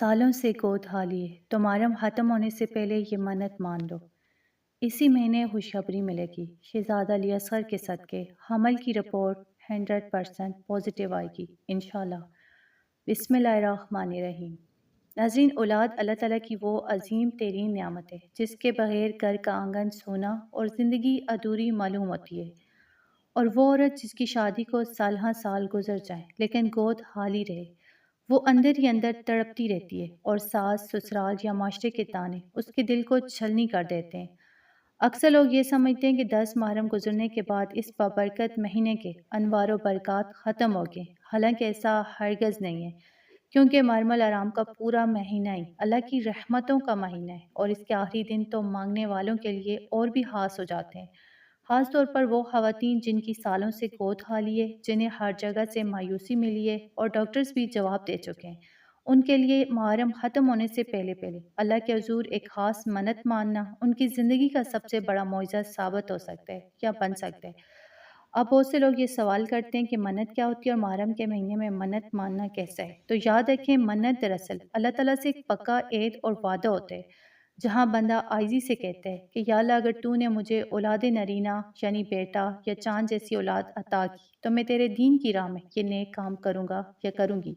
سالوں سے گود حالیے تو محرم ختم ہونے سے پہلے یہ منت مان لو۔ اسی مہینے خوشخبری ملے گی، شہزادہ علی اصغر کے صدقے حمل کی رپورٹ 100% پازیٹیو آئے گی انشاءاللہ۔ بسم اللہ الرحمن الرحیم۔ ناظرین، اولاد اللہ تعالیٰ کی وہ عظیم ترین نعمت ہے جس کے بغیر گھر کا آنگن سونا اور زندگی ادھوری معلوم ہوتی ہے، اور وہ عورت جس کی شادی کو سال ہاں سال گزر جائیں لیکن گود حالی رہے، وہ اندر ہی اندر تڑپتی رہتی ہے، اور ساس، سسرال یا معاشرے کے تانے اس کے دل کو چھلنی کر دیتے ہیں۔ اکثر لوگ یہ سمجھتے ہیں کہ 10 محرم گزرنے کے بعد اس بابرکت مہینے کے انوار و برکات ختم ہو گئے، حالانکہ ایسا ہرگز نہیں ہے، کیونکہ محرم الحرام کا پورا مہینہ ہی اللہ کی رحمتوں کا مہینہ ہے، اور اس کے آخری دن تو مانگنے والوں کے لیے اور بھی خاص ہو جاتے ہیں، خاص طور پر وہ خواتین جن کی سالوں سے گود کھالی ہے، جنہیں ہر جگہ سے مایوسی ملی ہے اور ڈاکٹرز بھی جواب دے چکے ہیں، ان کے لیے محرم ختم ہونے سے پہلے اللہ کے حضور ایک خاص منت ماننا ان کی زندگی کا سب سے بڑا معجزہ ثابت ہو سکتا ہے یا بن سکتا ہے۔ اب بہت سے لوگ یہ سوال کرتے ہیں کہ منت کیا ہوتی ہے اور محرم کے مہینے میں منت ماننا کیسا ہے؟ تو یاد رکھیں، منت دراصل اللہ تعالیٰ سے ایک پکا عہد اور وعدہ ہوتا ہے، جہاں بندہ عاجزی سے کہتا ہے کہ یا اللہ، اگر تو نے مجھے اولاد نرینہ یعنی بیٹا یا چاند جیسی اولاد عطا کی تو میں تیرے دین کی راہ میں یہ نیک کام کروں گا یا کروں گی،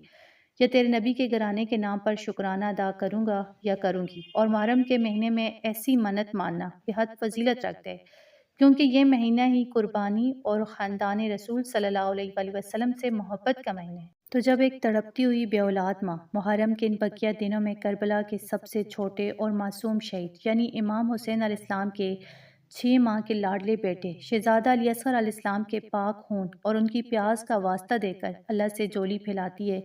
یا تیرے نبی کے گھرانے کے نام پر شکرانہ ادا کروں گا یا کروں گی۔ اور محرم کے مہینے میں ایسی منت ماننا بہت فضیلت رکھتا ہے، کیونکہ یہ مہینہ ہی قربانی اور خاندان رسول صلی اللہ علیہ وآلہ وسلم سے محبت کا مہینہ ہے۔ تو جب ایک تڑپتی ہوئی بے اولاد ماں محرم کے ان بقیہ دنوں میں کربلا کے سب سے چھوٹے اور معصوم شہید یعنی امام حسین علیہ السلام کے 6 ماہ کے لاڈلے بیٹے شہزادہ علی اصغر علیہ السلام کے پاک خون اور ان کی پیاس کا واسطہ دے کر اللہ سے جولی پھیلاتی ہے،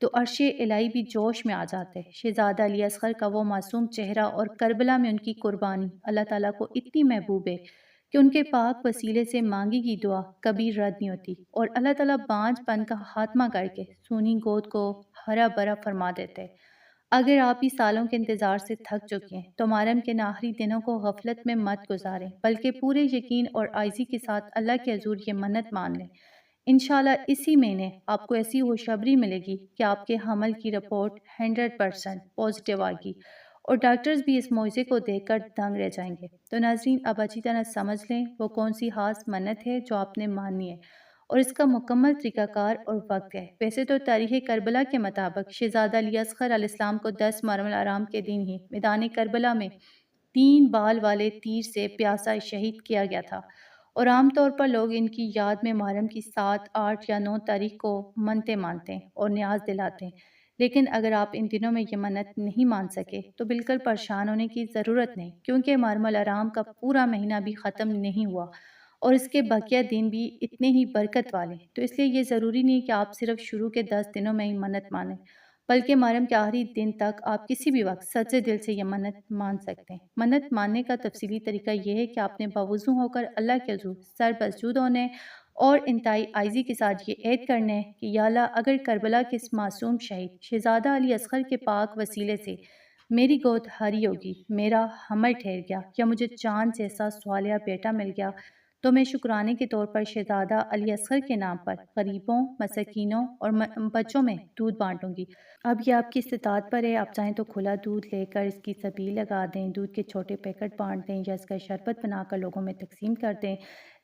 تو عرش الہی بھی جوش میں آ جاتا ہے۔ شہزادہ علی اصغر کا وہ معصوم چہرہ اور کربلا میں ان کی قربانی اللہ تعالیٰ کو اتنی محبوب ہے کہ ان کے پاک وسیلے سے مانگی کی دعا کبھی رد نہیں ہوتی، اور اللہ تعالیٰ بانجھ پن کا خاتمہ کر کے سونی گود کو ہرا بھرا فرما دیتے ہیں۔ اگر آپ بھی سالوں کے انتظار سے تھک چکے ہیں تو محرم کے آخری دنوں کو غفلت میں مت گزاریں، بلکہ پورے یقین اور عاجزی کے ساتھ اللہ کے حضور یہ منت مان لیں۔ انشاءاللہ اسی مہینے آپ کو ایسی خوشخبری ملے گی کہ آپ کے حمل کی رپورٹ 100% پازیٹیو آئے گی، اور ڈاکٹرز بھی اس معجزے کو دیکھ کر دنگ رہ جائیں گے۔ تو ناظرین، اب اچھی طرح سمجھ لیں وہ کون سی خاص منت ہے جو آپ نے ماننی ہے، اور اس کا مکمل طریقہ کار اور وقت ہے۔ ویسے تو تاریخ کربلا کے مطابق شہزادہ علی اصغر علیہ السلام کو 10 محرم الحرام کے دن ہی میدان کربلا میں 3 بال والے تیر سے پیاسا شہید کیا گیا تھا، اور عام طور پر لوگ ان کی یاد میں محرم کی 7، 8 یا 9 تاریخ کو منتیں مانتے ہیں اور نیاز دلاتے ہیں۔ لیکن اگر آپ ان دنوں میں یہ منت نہیں مان سکے تو بالکل پریشان ہونے کی ضرورت نہیں، کیونکہ محرم الحرام کا پورا مہینہ بھی ختم نہیں ہوا، اور اس کے بقیہ دن بھی اتنے ہی برکت والے ہیں۔ تو اس لیے یہ ضروری نہیں کہ آپ صرف شروع کے 10 دنوں میں ہی منت مانیں، بلکہ محرم کے آخری دن تک آپ کسی بھی وقت سچے دل سے یہ منت مان سکتے ہیں۔ منت ماننے کا تفصیلی طریقہ یہ ہے کہ آپ نے باوضو ہو کر اللہ کے حضور سر مسجود ہونے اور انتہائی عاجزی کے ساتھ یہ عہد کرنا ہے کہ یا اللہ، اگر کربلا کے اس معصوم شہید شہزادہ علی اصغر کے پاک وسیلے سے میری گود ہری ہوگی، میرا حمل ٹھہر گیا، یا مجھے چاند جیسا صالح بیٹا مل گیا، تو میں شکرانے کے طور پر شہزادہ علی اصغر کے نام پر غریبوں، مساکینوں اور بچوں میں دودھ بانٹوں گی۔ اب یہ آپ کی استطاعت پر ہے، آپ چاہیں تو کھلا دودھ لے کر اس کی سبیل لگا دیں، دودھ کے چھوٹے پیکٹ بانٹ دیں، یا اس کا شربت بنا کر لوگوں میں تقسیم کر دیں،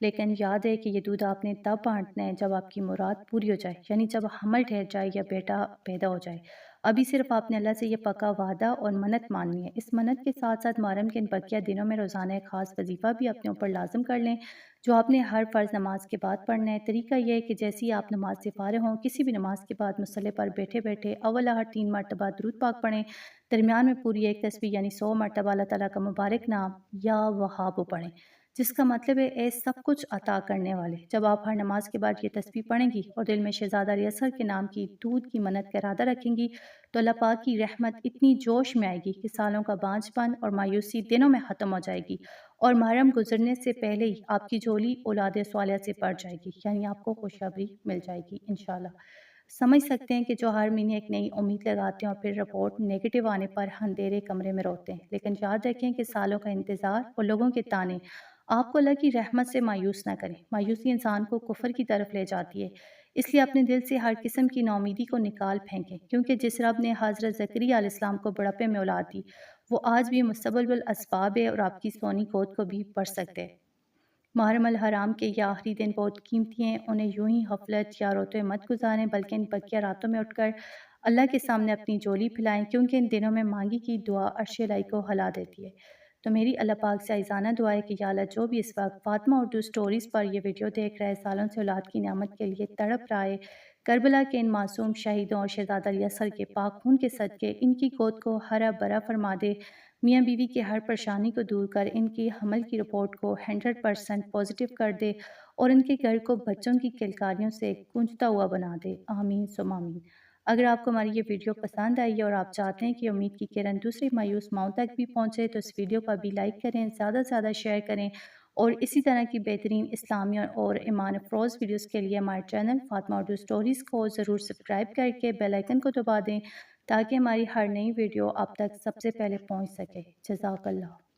لیکن یاد ہے کہ یہ دودھ آپ نے تب بانٹنا ہے جب آپ کی مراد پوری ہو جائے، یعنی جب حمل ٹھہر جائے یا بیٹا پیدا ہو جائے۔ ابھی صرف آپ نے اللہ سے یہ پکا وعدہ اور منت ماننی ہے۔ اس منت کے ساتھ ساتھ محرم کے ان بقیہ دنوں میں روزانہ ایک خاص وظیفہ بھی اپنے اوپر لازم کر لیں، جو آپ نے ہر فرض نماز کے بعد پڑھنا ہے۔ طریقہ یہ ہے کہ جیسے ہی آپ نماز سے فارغ ہوں، کسی بھی نماز کے بعد مصلی پر بیٹھے بیٹھے اول ہر 3 مرتبہ درود پاک پڑھیں، درمیان میں پوری ایک تسبیح یعنی 100 مرتبہ اللہ تعالیٰ کا مبارک نام یا وہاب پڑھیں، جس کا مطلب ہے اے سب کچھ عطا کرنے والے۔ جب آپ ہر نماز کے بعد یہ تسبیح پڑھیں گی اور دل میں شہزادہ علی اصغر کے نام کی دودھ کی منت کا ارادہ رکھیں گی، تو اللہ پاک کی رحمت اتنی جوش میں آئے گی کہ سالوں کا بانجھ پن اور مایوسی دنوں میں ختم ہو جائے گی، اور محرم گزرنے سے پہلے ہی آپ کی جھولی اولاد صالحہ سے بھر جائے گی، یعنی آپ کو خوشخبری مل جائے گی انشاءاللہ۔ سمجھ سکتے ہیں کہ جو ہر مہینے ایک نئی امید لگاتے ہیں اور پھر رپورٹ نیگیٹو آنے پر اندھیرے کمرے میں روتے ہیں، لیکن یاد رکھیں کہ سالوں کا انتظار اور لوگوں کے تانے آپ کو اللہ کی رحمت سے مایوس نہ کریں۔ مایوسی انسان کو کفر کی طرف لے جاتی ہے، اس لیے اپنے دل سے ہر قسم کی ناامیدی کو نکال پھینکیں، کیونکہ جس رب نے حضرت زکریا علیہ السلام کو بڑھاپے میں اولاد دی، وہ آج بھی مستقبل الاسباب ہے اور آپ کی سونی گود کو بھی پڑھ سکتے ہیں۔ محرم الحرام کے یہ آخری دن بہت قیمتی ہیں، انہیں یوں ہی غفلت یا روتے مت گزاریں، بلکہ ان بقیہ راتوں میں اٹھ کر اللہ کے سامنے اپنی جولی پھیلائیں، کیونکہ ان دنوں میں مانگی کی دعا عرش الہی کو ہلا دیتی ہے۔ تو میری اللہ پاک سے عاجزانہ دعا ہے کہ یا اللہ جو بھی اس وقت فاطمہ اردو سٹوریز پر یہ ویڈیو دیکھ رہا ہے، سالوں سے اولاد کی نعمت کے لیے تڑپ رہا ہے، کربلا کے ان معصوم شہیدوں اور شہزادہ علی اصغر کے پاک خون کے صدقے ان کی گود کو ہرا بھرا فرما دے، میاں بیوی کی ہر پریشانی کو دور کر ان کی حمل کی رپورٹ کو 100% پازیٹیو کر دے اور ان کے گھر کو بچوں کی کلکاریوں سے گونجتا ہوا بنا دے، آمین ثم آمین۔ اگر آپ کو ہماری یہ ویڈیو پسند آئی ہے اور آپ چاہتے ہیں کہ امید کی کرن دوسرے مایوس ماؤں تک بھی پہنچے تو اس ویڈیو کو بھی لائک کریں، زیادہ سے زیادہ شیئر کریں اور اسی طرح کی بہترین اسلامی اور ایمان افروز ویڈیوز کے لیے ہمارے چینل فاطمہ اردو سٹوریز کو ضرور سبسکرائب کر کے بیل آئیکن کو دبا دیں تاکہ ہماری ہر نئی ویڈیو آپ تک سب سے پہلے پہنچ سکے۔ جزاک اللہ۔